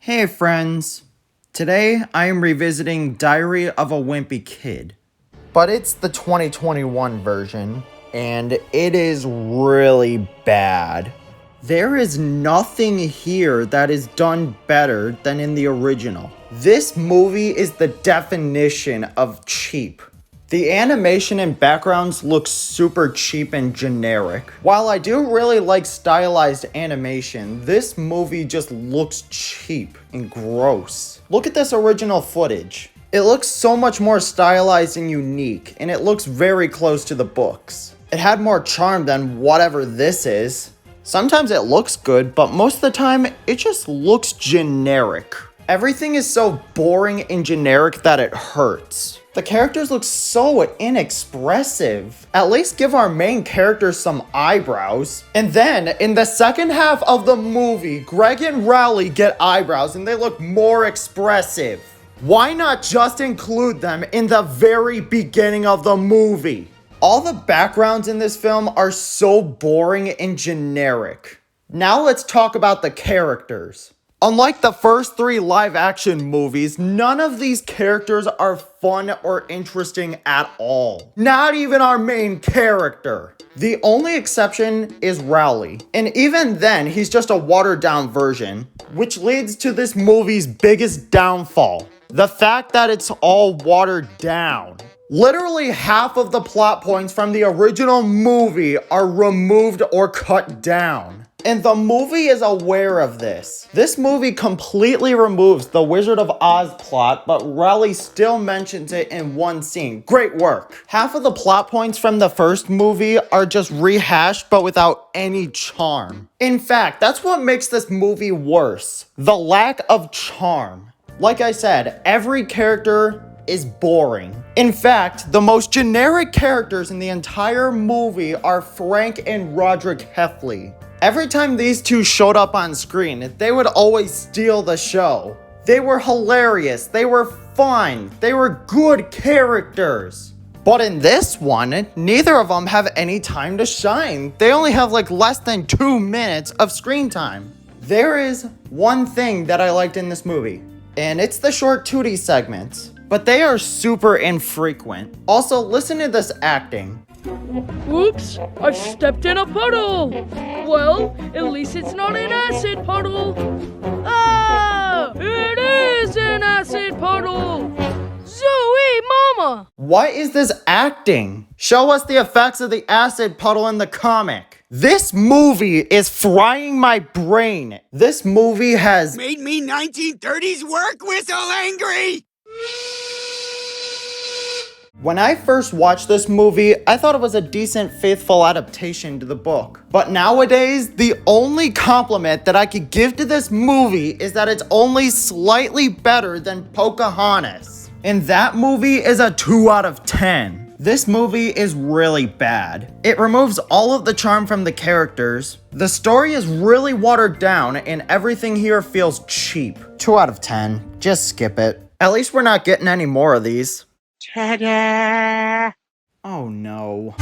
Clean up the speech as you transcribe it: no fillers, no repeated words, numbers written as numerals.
Hey friends, today I am revisiting Diary of a Wimpy Kid. But it's the 2021 version, and it is really bad. There is nothing here that is done better than in the original. This movie is the definition of cheap. The animation and backgrounds look super cheap and generic. While I do really like stylized animation, this movie just looks cheap and gross. Look at this original footage. It looks so much more stylized and unique, and it looks very close to the books. It had more charm than whatever this is. Sometimes it looks good, but most of the time, it just looks generic. Everything is so boring and generic that it hurts. The characters look so inexpressive. At least give our main characters some eyebrows. And then, in the second half of the movie, Greg and Rowley get eyebrows and they look more expressive. Why not just include them in the very beginning of the movie? All the backgrounds in this film are so boring and generic. Now let's talk about the characters. Unlike the first three live-action movies, none of these characters are fun or interesting at all. Not even our main character. The only exception is Rowley, and even then, he's just a watered-down version, which leads to this movie's biggest downfall. The fact that it's all watered down. Literally half of the plot points from the original movie are removed or cut down. And the movie is aware of this. This movie completely removes the Wizard of Oz plot, but Rowley still mentions it in one scene. Great work. Half of the plot points from the first movie are just rehashed, but without any charm. In fact, that's what makes this movie worse. The lack of charm. Like I said, every character is boring. In fact, the most generic characters in the entire movie are Frank and Roderick Heffley. Every time these two showed up on screen, they would always steal the show. They were hilarious, they were fun, they were good characters. But in this one, neither of them have any time to shine. They only have like less than 2 minutes of screen time. There is one thing that I liked in this movie, and it's the short Tootie segments. But they are super infrequent. Also, listen to this acting. Oops, I've stepped in a puddle. Well, at least it's not an acid puddle. Ah, it is an acid puddle. Zoe, mama. What is this acting? Show us the effects of the acid puddle in the comic. This movie is frying my brain. This movie has made me 1930s work whistle angry. When I first watched this movie, I thought it was a decent, faithful adaptation to the book. But nowadays, the only compliment that I could give to this movie is that it's only slightly better than Pocahontas. And that movie is a 2 out of 10. This movie is really bad. It removes all of the charm from the characters. The story is really watered down and everything here feels cheap. 2 out of 10. Just skip it. At least we're not getting any more of these. Ta-da! Oh no.